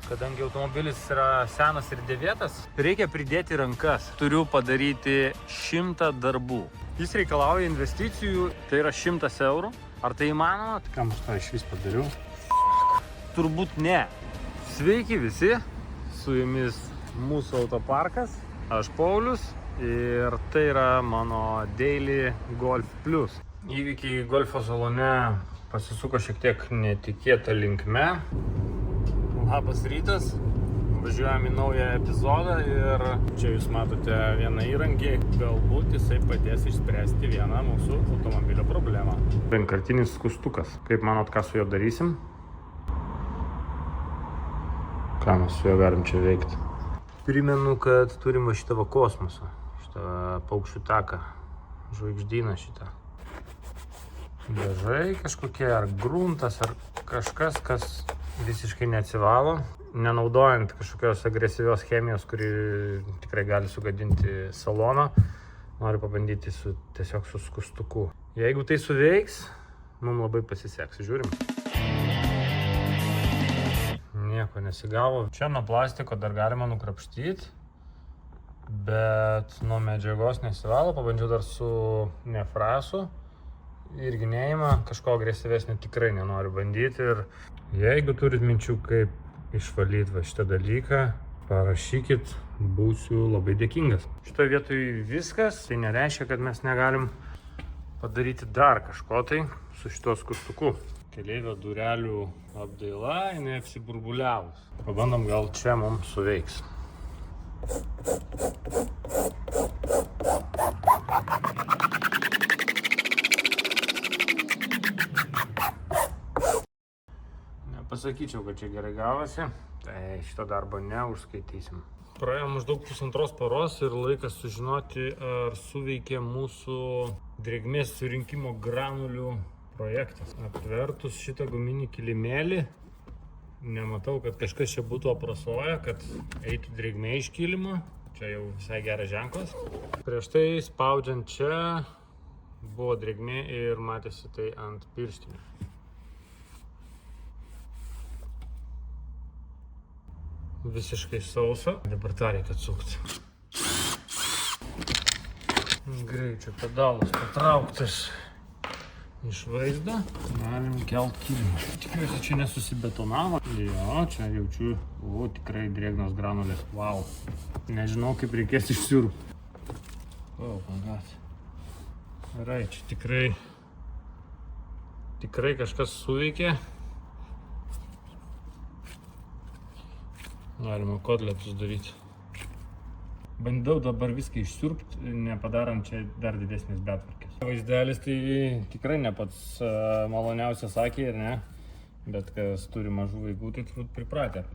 Kadangi automobilis yra senas ir dėvėtas, reikia pridėti rankas. Turiu padaryti 100 darbų. Jis reikalauja investicijų, tai yra 100 eurų. Ar tai įmanoma? Kam aš tą iš vis padariau? Turbūt ne. Sveiki visi, su jumis mūsų autoparkas. Aš Paulius ir tai yra mano Daily Golf Plus. Įvykiai golfo salone pasisuko šiek tiek netikėtą linkme. Labas rytas, važiuojam į naują epizodą ir čia jūs matote vieną įrankį, galbūt jisai padės išspręsti vieną mūsų automobilio problemą. Vienkartinis skustukas. Kaip manot, ką su juo darysim? Ką mes su juo galim čia veikti? Primenu, kad turim va šitą va kosmosą, šitą paukščių taką, žvaigždyną šitą. Dažai kažkokie, ar gruntas, ar kažkas, kas visiškai neatsivalo, nenaudojant kažkokios agresyvios chemijos, kuri tikrai gali sugadinti saloną. Noriu pabandyti tiesiog su skustuku. Jeigu tai suveiks, mums labai pasiseks. Žiūrim. Nieko nesigavo. Čia nuo plastiko dar galima nukrapštyti, bet nuo medžiagos nesivalo. Pabandžiau dar su nefrasu. Irgi neima, kažko agresyvesnio tikrai nenoriu bandyti. Ir jeigu turit minčių, kaip išvalyti va šitą dalyką, parašykit, būsiu labai dėkingas. Šitoje vietoje viskas, tai nereiškia, kad mes negalim padaryti dar kažko tai su šituo skustuku. Keleivio durelių apdaila, jinai apsiburbuliavus. Pabandom, gal čia mums suveiks. Pasakyčiau, kad čia gerai gavosi, tai šito darbo neužskaitysim. Praėjo maždaug pusantros paros ir laikas sužinoti, ar suveikė mūsų drėgmės surinkimo granulių projektas. Aptvertus šitą guminį kilimėlį, nematau, kad kažkas čia būtų aprasoję, kad eitų drėgmė iš kilimo. Čia jau visai geras ženklas. Prieš tai spaudžiant čia buvo drėgmė ir matėsi tai ant pirštinių. Visiškai sausa. Dabar tą reikia atsukti. Greičio pedalas patrauktas iš vaizdo. Galim kelt kilimą. Tikiuosi, čia nesusibetonavo. Jo, čia jaučiu, tikrai drėgnos granulės. Wow. Nežinau, kaip reikės išsiurbti. Oh my god. Gerai, čia tikrai kažkas suveikė. Galima kotletus daryti. Bandau dabar viską išsiurbti, nepadarant čia dar didesnės betvarkės. Vaizdelis tai tikrai ne pats maloniausias akiai, ar ne? Bet kas turi mažų vaikų, tai turbūt pripratę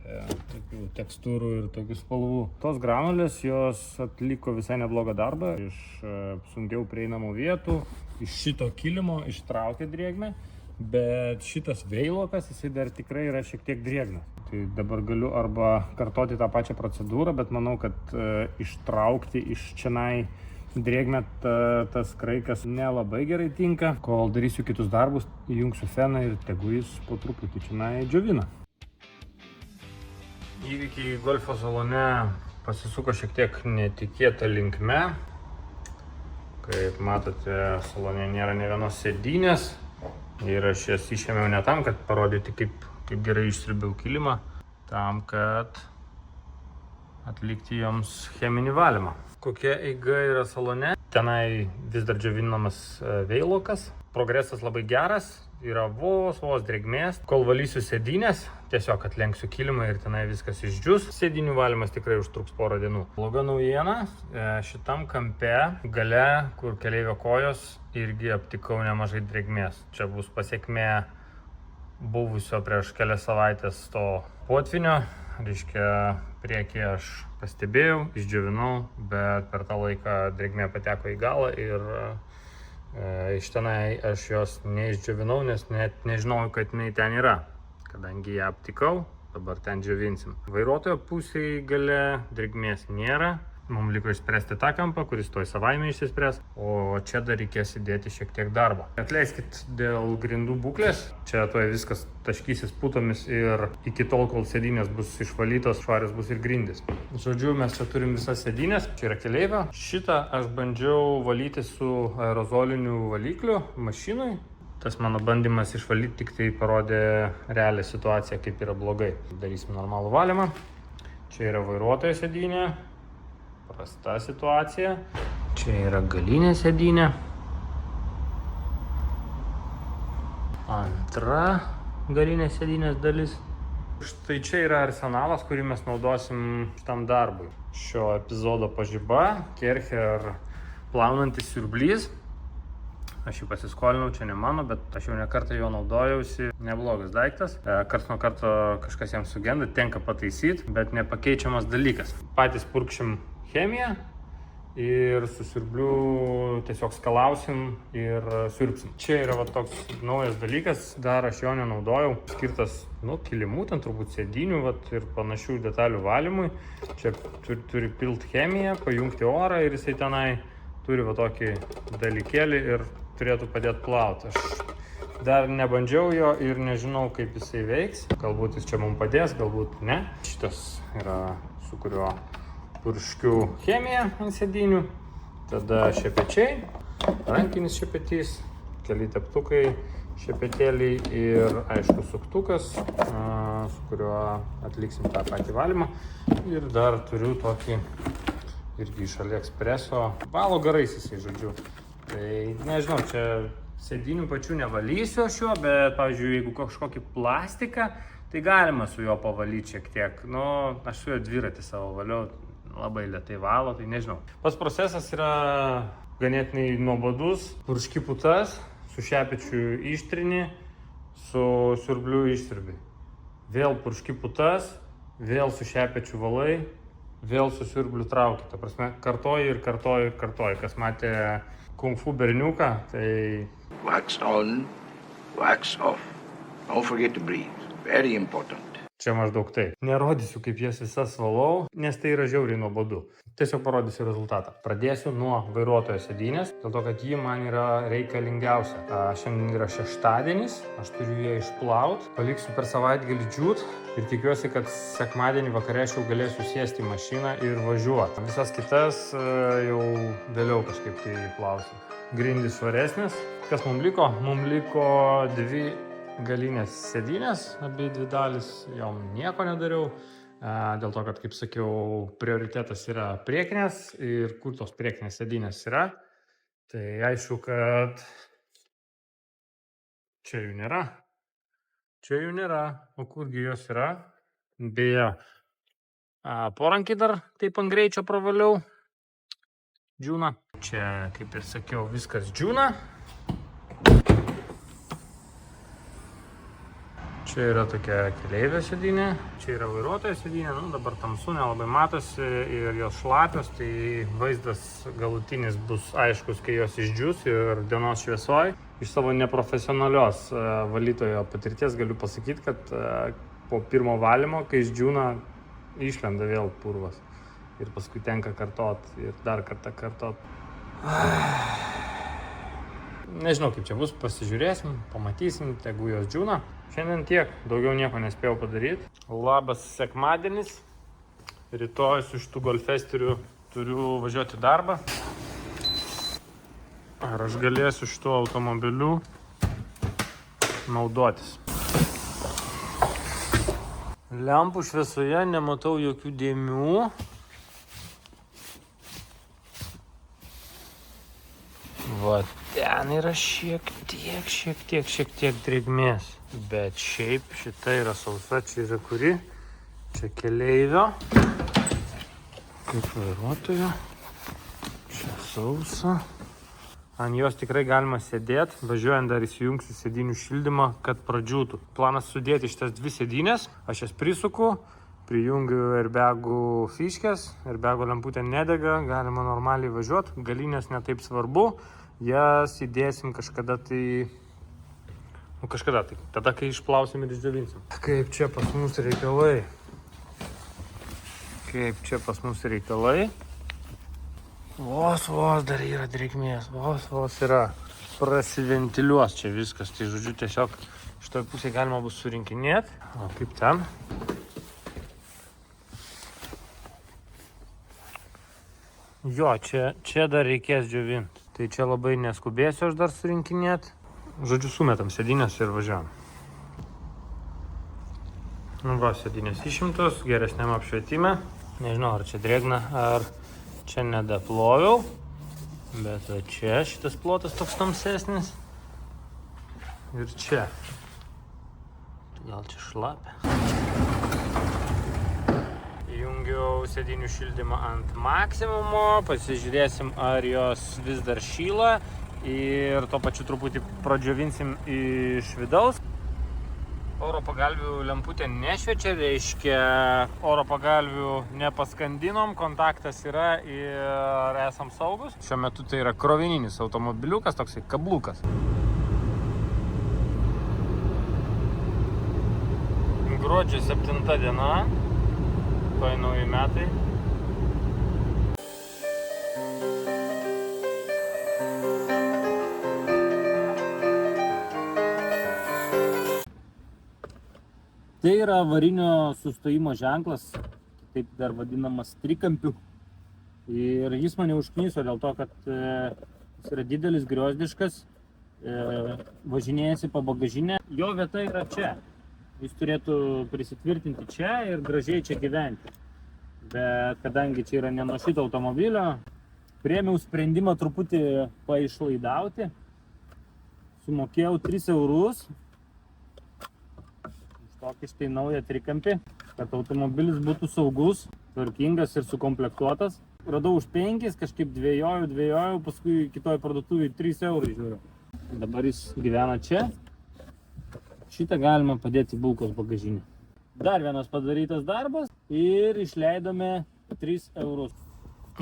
tokių tekstūrų ir tokių spalvų. Tos granulės, jos atliko visai neblogą darbą. Iš sunkiau prieinamų vietų, iš šito kilimo ištraukė drėgmę. Bet šitas veilokas, jisai dar tikrai yra šiek tiek drėgnas. Tai dabar galiu arba kartoti tą pačią procedūrą, bet manau, kad ištraukti iš čionai drėgmę tas kraikas nelabai gerai tinka. Kol darysiu kitus darbus, įjungsiu feną ir tegu jis po truputį čionai džiovina. Įvykiai golfo salone pasisuko šiek tiek netikėtą linkme. Kaip matote, salone nėra nė vienos sėdynės. Ir aš jas išėmiau ne tam, kad parodyti, kaip gerai išsiurbiau kilimą, tam, kad atlikti joms cheminį valymą. Kokia eiga yra salone? Tenai vis dar džiovinamas veilokas. Progresas labai geras, yra vos drėgmės. Kol valysiu sėdynės, tiesiog atlenksiu kilimą ir tenai viskas išdžius. Sėdinių valymas tikrai užtruks porą dienų. Bloga naujiena, šitam kampe gale, kur keleivio kojos, irgi aptikau nemažai drėgmės. Čia bus pasekmė buvusio prieš kelias savaitės to potvinio. Reiškia, priekį aš pastebėjau, išdžiovinau, bet per tą laiką drėgmė pateko į galą ir iš tenai aš jos neišdžiovinau, nes net nežinojau, kad jinai ten yra. Kadangi ją aptikau, dabar ten džiovinsim. Vairuotojo pusėje gale drėgmės nėra. Mums liko išspręsti tą kampą, kuris toj savaime išsispręs, o čia dar reikės įdėti šiek tiek darbo. Atleiskit dėl grindų būklės, čia toj viskas taškysis putomis ir iki tol, kol sėdynės bus išvalytos, švarios bus ir grindys. Žodžiu, mes čia turim visas sėdynės, čia yra keleivio. Šitą aš bandžiau valyti su aerozoliniu valikliu mašinui. Tas mano bandymas išvalyti tik tai parodė realią situaciją, kaip yra blogai. Darysim normalų valymą. Čia yra vairuotojo sėdynė, prasta situacija. Čia yra galinė sėdynė. Antra galinė sėdynės dalis. Štai čia yra arsenalas, kurį mes naudosim šitam darbui. Šio epizodo pažiba, Kercher plaunantis siurblys. Aš jį pasiskolinau, čia ne mano, bet aš jau ne kartą jo naudojausi. Neblogas daiktas. Karts nuo karto kažkas jam sugenda, tenka pataisyti, bet nepakeičiamas dalykas. Patys purkšim chemiją ir su siurbliu tiesiog skalausim ir siurbsim. Čia yra va toks naujas dalykas, dar aš jo nenaudojau. Skirtas, kilimų, ten turbūt sėdinių ir panašių detalių valymui. Čia turi pilt chemiją, pajungti orą ir jisai tenai turi va tokį dalykėlį ir turėtų padėti plauti. Aš dar nebandžiau jo ir nežinau, kaip jisai veiks. Galbūt jis čia mums padės, galbūt ne. Šitas yra, su kuriuo purškiu chemiją ant sėdinių. Tada šepečiai, rankinis šepetys, keli teptukai, šepetėliai ir aišku suktukas, su kuriuo atliksim tą patį valymą. Ir dar turiu tokį irgi iš AliExpreso. Valo garais jisai, žodžiu. Tai nežinau, čia sėdinių pačių nevalysiu šiuo, bet, pavyzdžiui, jeigu kažkokį plastiką, tai galima su juo pavalyti šiek tiek. Aš su juo dviratį savo valiau, labai lėtai valo, tai nežinau. Pats procesas yra ganėtinai nuobodus. Purški putas, su šepečiu ištrini, su siurbliu išsiurbi. Vėl purški putas, vėl su šepečiu valai, vėl su siurbliu trauki. Ta prasme, kartoji ir kartoji ir kartoji. Kas matė Kung Fu berniuką, tai... Wax on, wax off. Don't forget to breathe. Very important. Čia maždaug taip. Nerodysiu, kaip jas visas valau, nes tai yra žiauriai nuobodu. Tiesiog parodysiu rezultatą. Pradėsiu nuo vairuotojo sėdynės, dėl to, kad ji man yra reikalingiausia. Šiandien yra šeštadienis, aš turiu ją išplauti, paliksiu per savaitgalį džiūt ir tikiuosi, kad sekmadienį vakare aš jau galėsiu sėsti į mašiną ir važiuoti. Visas kitas jau vėliau kažkaip tai plausiu. Grindys švaresnės. Kas mums liko? Mums liko dvi galinės sėdynės, abi dvi dalis, jom nieko nedariau, dėl to, kad, kaip sakiau, prioritetas yra priekinės ir kur tos priekinės sėdynės yra, tai aišku, kad čia jų nėra. Čia jų nėra, o kurgi jos yra? Beje, porankį dar taip ant greičio pravaliau, džiūna. Čia, kaip ir sakiau, viskas džiūna. Čia yra tokia keleivio sėdynė, čia yra vairuotojo sėdynė, dabar tamsu, nelabai matosi ir jos šlapios, tai vaizdas galutinis bus aiškus, kai jos išdžius ir dienos šviesoj. Iš savo neprofesionalios valytojo patirties galiu pasakyti, kad po pirmo valymo, kai išdžiūna, išlenda vėl purvas ir paskui tenka kartot ir dar kartą kartot. Nežinau, kaip čia bus, pasižiūrėsim, pamatysim, tegu jos džiūna. Šiandien tiek, daugiau nieko nespėjau padaryti. Labas sekmadienis. Rytoj su šitų golfesteriu turiu važiuoti į darbą. Ar aš galėsiu šituo automobiliu naudotis? Lempų šviesoje nematau jokių dėmių. Va, ten yra šiek tiek drėgmės. Bet šiaip šita yra sausa, čia yra kuri? Čia keleivio. Kaip vairuotojo. Čia sausa. Ant jos tikrai galima sėdėti. Važiuojant dar įsijungsiu sėdinių šildymą, kad pradžiūtų. Planas sudėti šitas dvi sėdynės. Aš jas prisuku, prijungiu airbagų fiškės. Airbago lemputė nedega, galima normaliai važiuoti. Galinės netaip svarbu. Jas įdėsim kažkada tai... tada, kai išplausim ir išdžiovinsim. Kaip čia pas mus reikalai? Vos dar yra drėgmės, vos yra. Prasiventiliuos čia viskas, tai žodžiu tiesiog šitoj pusėje galima bus surinkinėti. O kaip ten? Jo, čia dar reikės džiovinti. Tai čia labai neskubėsiu aš dar surinkinėti. Žodžiu, sumetam sėdynės ir važiuojam. Nu va, sėdynės išimtos, geresniam apšvietime. Nežinau, ar čia drėgna, ar čia nedaploviau. Bet va čia šitas plotas toks tamsesnis. Ir čia. Gal čia šlapia. Įjungiau sėdynių šildymą ant maksimumo. Pasižiūrėsim, ar jos vis dar šyla. Ir tuo pačiu truputį pradžiovinsim iš vidaus. Oro pagalvių lemputė nešviečia, reiškia oro pagalvių nepaskandinom, kontaktas yra ir esam saugus. Šiuo metu tai yra krovininis automobiliukas, toksai kablukas. Gruodžio 7 diena, tuoj nauji metai. Tai yra avarinio sustojimo ženklas, taip dar vadinamas trikampiu. Ir jis mane užkniso dėl to, kad jis yra didelis, griozdiškas, važinėjasi po bagažinę. Jo vieta yra čia. Jis turėtų prisitvirtinti čia ir gražiai čia gyventi. Bet kadangi čia yra ne nuo šito automobilio, priėmiau sprendimą truputį paišlaidauti. Sumokėjau 3 eurus. Tokį štai naują trikampį, kad automobilis būtų saugus, tvarkingas ir sukomplektuotas. Radau už 5, kažkaip dvėjojau, paskui kitoj parduotuvėje 3 eurai žiūriu. Dabar jis gyvena čia. Šitą galima padėti į bulkos bagažinę. Dar vienas padarytas darbas ir išleidome 3 eurus.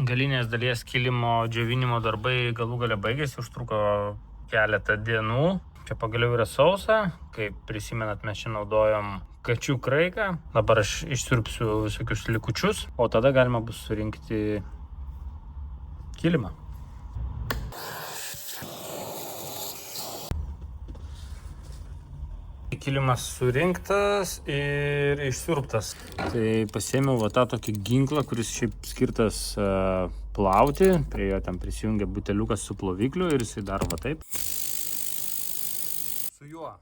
Galinės dalies kilimo džiovinimo darbai galų gale baigėsi, užtruko keletą dienų. Čia pagaliau yra sausa, kaip prisimenat, mes čia naudojom kačių kraiką. Dabar aš išsiurbsiu visokius likučius, o tada galima bus surinkti kilimą. Kilimas surinktas ir išsiurbtas. Tai pasiėmiau va tą tokį ginklą, kuris šiaip skirtas plauti. Prie jo ten prisijungia buteliukas su plovikliu ir jisai daro va taip. Su juo.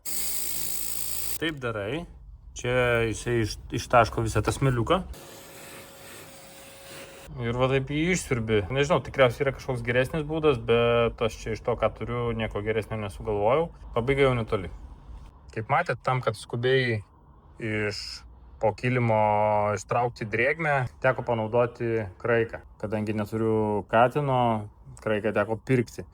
Taip darai. Čia jisai ištaško visą tą smėliuką. Ir va taip jį išsiurbi. Nežinau, tikriausiai yra kažkoks geresnis būdas, bet aš čia iš to, ką turiu, nieko geresnio nesugalvojau. Pabaiga jau netoli. Kaip matėt, tam, kad skubiai iš po kilimo ištraukti drėgmę, teko panaudoti kraiką. Kadangi neturiu katino, kraiką teko pirkti.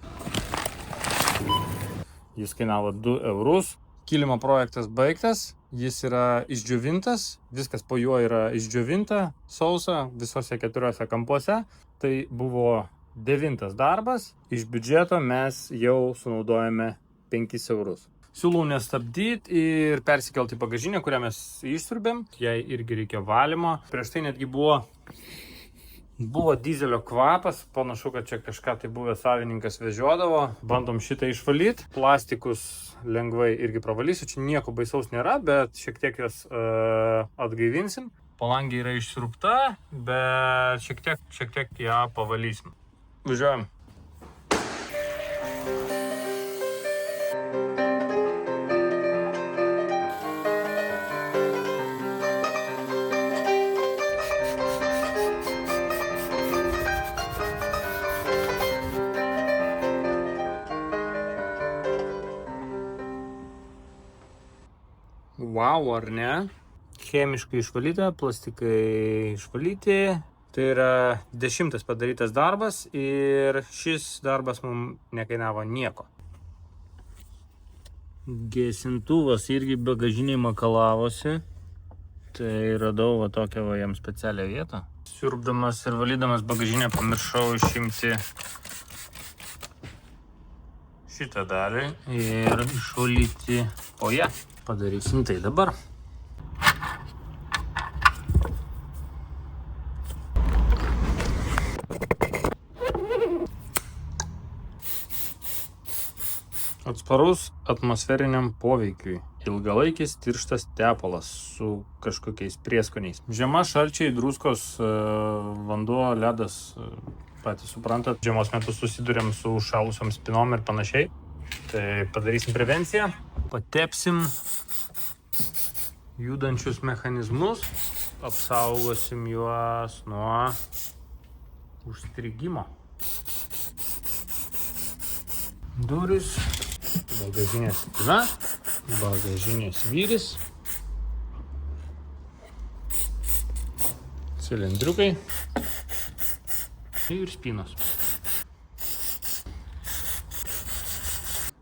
Jis kainavo 2 eurus. Kilimo projektas baigtas, jis yra išdžiovintas, viskas po juo yra išdžiovinta, sausa, visose 4 kampuose. Tai buvo 9 darbas, iš biudžeto mes jau sunaudojame 5 eurus. Siūlau nestabdyti ir persikelti į bagažinę, kurią mes išsiurbėm. Jai irgi reikia valymo. Prieš tai netgi buvo dizelio kvapas, panašu, kad čia kažką tai buvęs savininkas vežiodavo. Bandom šitą išvalyti. Plastikus lengvai irgi pravalysiu, čia nieko baisaus nėra, bet šiek tiek jas atgaivinsim. Palangė yra išsiurbta, bet šiek tiek ją pavalysim. Važiuojam. Wow, ar ne? Chemiškai išvalyta, plastikai išvalyti. Tai yra 10 padarytas darbas ir šis darbas mums nekainavo nieko. Gesintuvas irgi bagažiniai makalavosi. Tai radau va tokią va jam specialią vietą. Siurbdamas ir valydamas bagažinę pamiršau išimti šitą dalį ir išvalyti po ją. Padarysim tai dabar. Atsparus atmosferiniam poveikiui. Ilgalaikis tirštas tepalas su kažkokiais prieskoniais. Žiema, šalčiai, druskos, vanduo, ledas, patys suprantat. Žiemos metu susidurėm su užšalusiom spinom ir panašiai. Tai padarysim prevenciją. Patepsim judančius mechanizmus. Apsaugosim juos nuo užstrigimo. Durys. Bagažinės spyna, bagažinės vyris, cilindriukai ir spynos.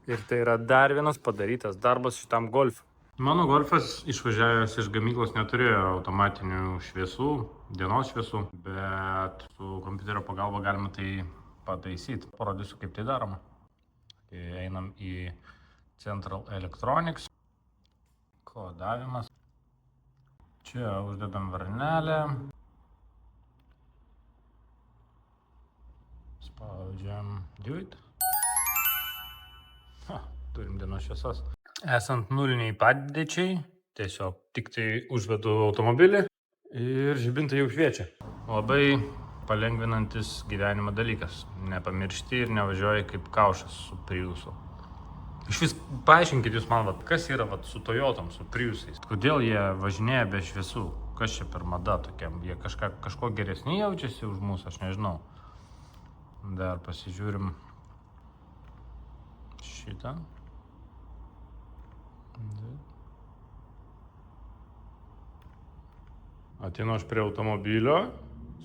Ir tai yra dar vienas padarytas darbas šitam golfui. Mano golfas išvažiavęs iš gamyklos neturėjo automatinių šviesų, dienos šviesų, bet su kompiuterio pagalba galima tai pataisyti. Parodysiu, kaip tai daroma. Einam į Central Electronics, kodavimas, čia uždedam varnelę, spaudžiam do it, turim dienos šviesos. Esant nuliniai padėčiai, tiesiog tik tai užvedu automobilį ir žibintai jau šviečia. Labai palengvinantis gyvenimo dalykas. Nepamiršti ir nevažiuoji kaip kaušas su Priusu. Iš vis paaiškinkit jūs man, kas yra su Toyotom, su Priusais. Kodėl jie važinėja be šviesų? Kas čia per mada tokiam? Jie kažko geresni jaučiasi už mūsų, aš nežinau. Dar pasižiūrim šitą. Ateinu aš prie automobilio.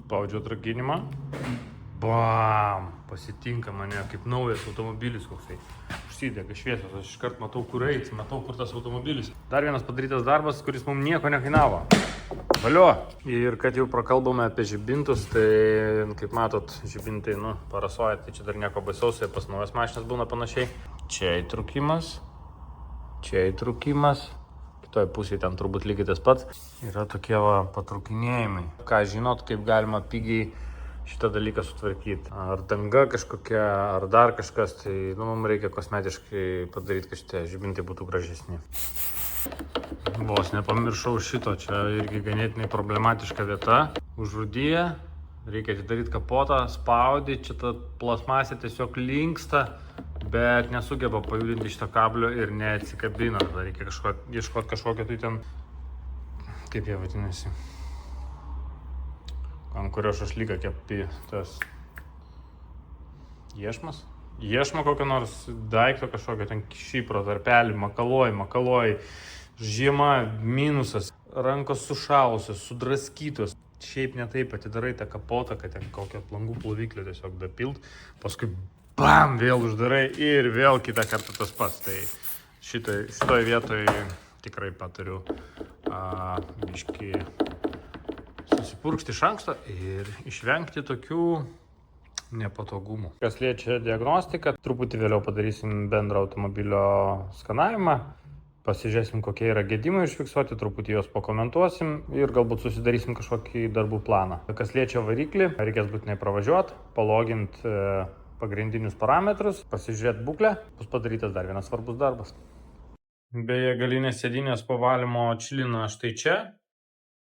Spaudžiu atrakinimą. Bam! Pasitinka mane kaip naujas automobilis koksai. Užsidega šviesos, aš iškart matau, kur eiti, matau, kur tas automobilis. Dar vienas padarytas darbas, kuris mums nieko nekainavo. Valio! Ir kad jau prakalbame apie žibintus, tai kaip matot, žibintai, parasoja, tai čia dar nieko baisaus, tai pas naujas mašinas būna panašiai. Čia įtrukimas. Čia įtrukimas. Kitoj pusėje ten turbūt lygiai tas pats. Yra tokie patrukinėjimai. Ką žinot, kaip galima pigiai šitą dalyką sutvarkyti. Ar danga kažkokia, ar dar kažkas, tai mums reikia kosmetiškai padaryti, kad šitie žibintai būtų gražesni. Vos nepamiršau šito, čia irgi ganėtinai problematiška vieta. Užrūdyje, reikia atidaryti kapotą, spaudyti, čia ta plasmasė tiesiog linksta, bet nesugeba pajudinti šitą kablio ir neatsikabina. Reikia ieškoti kažkokio tai ten, kaip jie vadinasi, ant kurio šašlyką kepi, tas iešmas. Iešma kokio nors daikto kažkokio, ten šypro, tarpelį, makaloj, žiema, minusas, rankos sušalusios, sudraskytos. Šiaip ne taip atidarai tą kapotą, kad ten kokio langų ploviklio tiesiog dapilt, paskui bam, vėl uždarai ir vėl kitą kartą tas pats. Tai šitoj vietoj tikrai patariu biškį susipurkšti iš anksto ir išvengti tokių nepatogumų. Kas liečia diagnostiką, truputį vėliau padarysim bendrą automobilio skanavimą. Pasižiūrėsim, kokie yra gedimai užfiksuoti, truputį juos pakomentuosim ir galbūt susidarysim kažkokį darbų planą. Kas liečia variklį, reikės būtinai pravažiuoti, paloginti pagrindinius parametrus, pasižiūrėti būklę, bus padarytas dar vienas svarbus darbas. Beje, galinės sėdynės po valymo atšilina štai čia,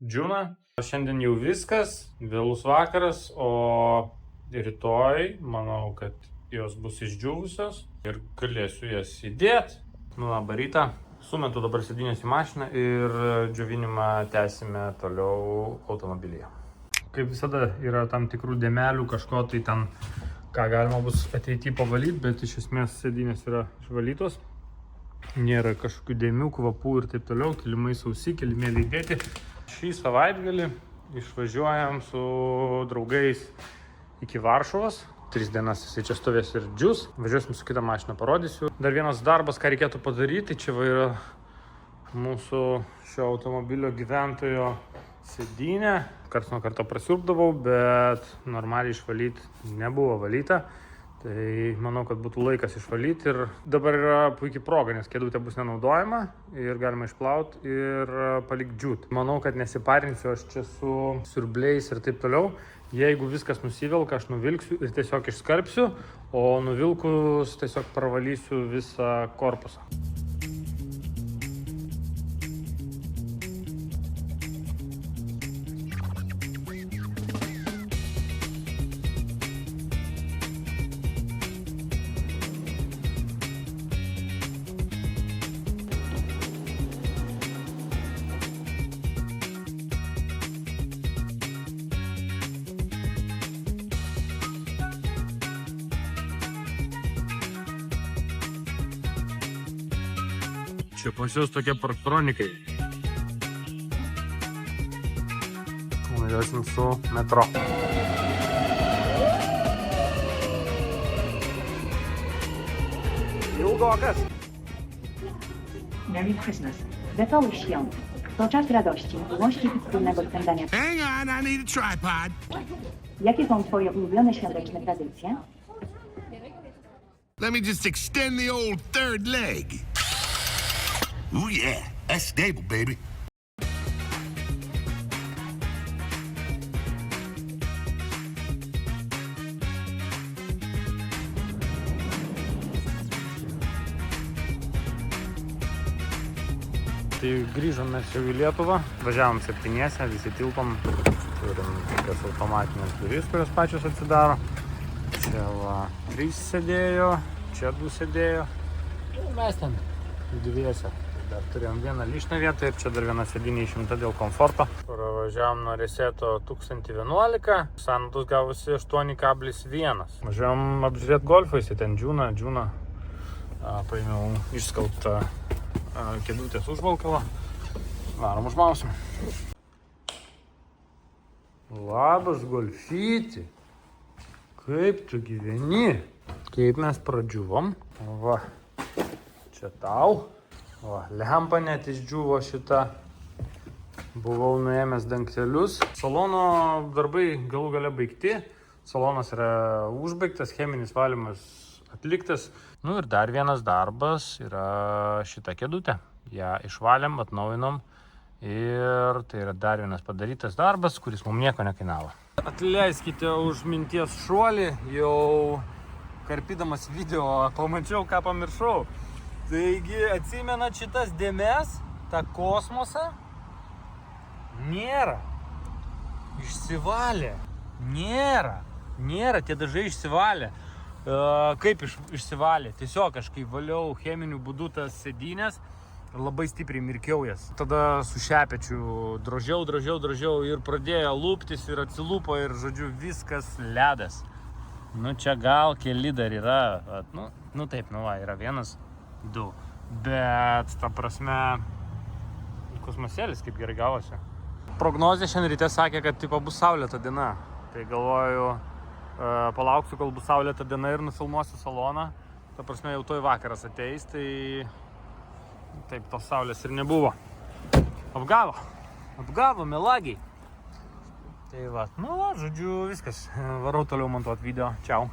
džiūna. Šiandien jau viskas, vėlus vakaras, o rytoj manau, kad jos bus išdžiūvusios ir galėsiu jas įdėti. Labą rytą. Sumetu dabar sėdynės į mašiną ir džiovinimą tęsime toliau automobilyje. Kaip visada yra tam tikrų dėmelių, kažko tai ten, ką galima bus ateityje pavalyti, bet iš esmės sėdynės yra išvalytos. Nėra kažkokių dėmių, kvapų ir taip toliau, kilimai sausi, kilimėliai dėti. Šį savaitgalį išvažiuojam su draugais iki Varšuvos. 3 dienas jisai čia stovės ir džius. Važiuosim su kitą mašiną, parodysiu. Dar vienas darbas, ką reikėtų padaryti, čia va yra mūsų šio automobilio gyventojo sėdynė. Karts nuo karto prasiurbdavau, bet normaliai išvalyti nebuvo valyta. Tai manau, kad būtų laikas išvalyti ir dabar yra puikiai proga, nes kėdutė bus nenaudojama ir galima išplauti ir palikti džiūt. Manau, kad nesiparinsiu aš čia su siurbliais ir taip toliau. Jeigu viskas nusivelka, aš nuvilksiu ir tiesiog išskarpsiu, o nuvilkus tiesiog pravalysiu visą korpusą. Čia pas jūs tokie parktronikai. Važiuosim su metro. Ilgokas. Merry Christmas. Wesołych świąt. To czas radości, miłości i wspólnego spędzania. Hang on, I need a tripod. Jakie są twoje ulubione świąteczne tradycje? Let me just extend the old third leg. Ooh yeah, that's stable, baby. Tai grįžom mes jau į Lietuvą, važiavom 7, visi tilpom, turim tokias automatinės duris, kurios pačios atsidaro. Čia va 3 sėdėjo, čia 2 sėdėjo, ir mes ten dviese. Dar turėjom vieną lyšną vietą ir čia dar viena sėdinė išimta dėl komforto. Pravažiavom nuo Reseto 1011, sąnaudos gavosi 8,1. Važiavom apžiūrėti golfą, jis ten džiūna. Paėmiau išskalbtą kėdutės užvalkalą. Varom užmausim. Labas, golfyti. Kaip tu gyveni? Kaip mes pradžiuvom? Va, čia tau. Va, lempa net išdžiuvo šitą. Buvau nuėmęs dangtelius. Salono darbai galų gale baigti. Salonas yra užbaigtas, cheminis valymas atliktas. Nu ir dar vienas darbas yra šita kėdutė. Ja išvalėm, atnaujinom. Ir tai yra dar vienas padarytas darbas, kuris mums nieko nekainavo. Atleiskite už minties šuolį, jau karpydamas video pamačiau, ką pamiršau. Taigi, atsimenat šitas dėmes, tą kosmosą? Nėra. Išsivalė. Nėra, tie dažai išsivalė. Kaip išsivalė? Tiesiog aš kai valiau cheminiu būdu tas sėdynės, labai stipriai mirkiau jas. Tada su šepečiu drožiau ir pradėjo lūptis ir atsilūpo ir, žodžiu, viskas ledas. Nu, čia gal keli dar yra, nu taip, yra 1, 2. Bet, ta prasme, kosmosėlis kaip gerai gavosi. Prognozė šiandien ryte sakė, kad tipo bus saulėta diena. Tai galvoju, palauksiu, kol bus saulėta diena ir nufilmuosiu saloną. Ta prasme, jau toj vakaras ateis, tai taip tos saulės ir nebuvo. Apgavo, melagiai. Tai va, žodžiu, viskas. Varau toliau montuoti video. Čiau.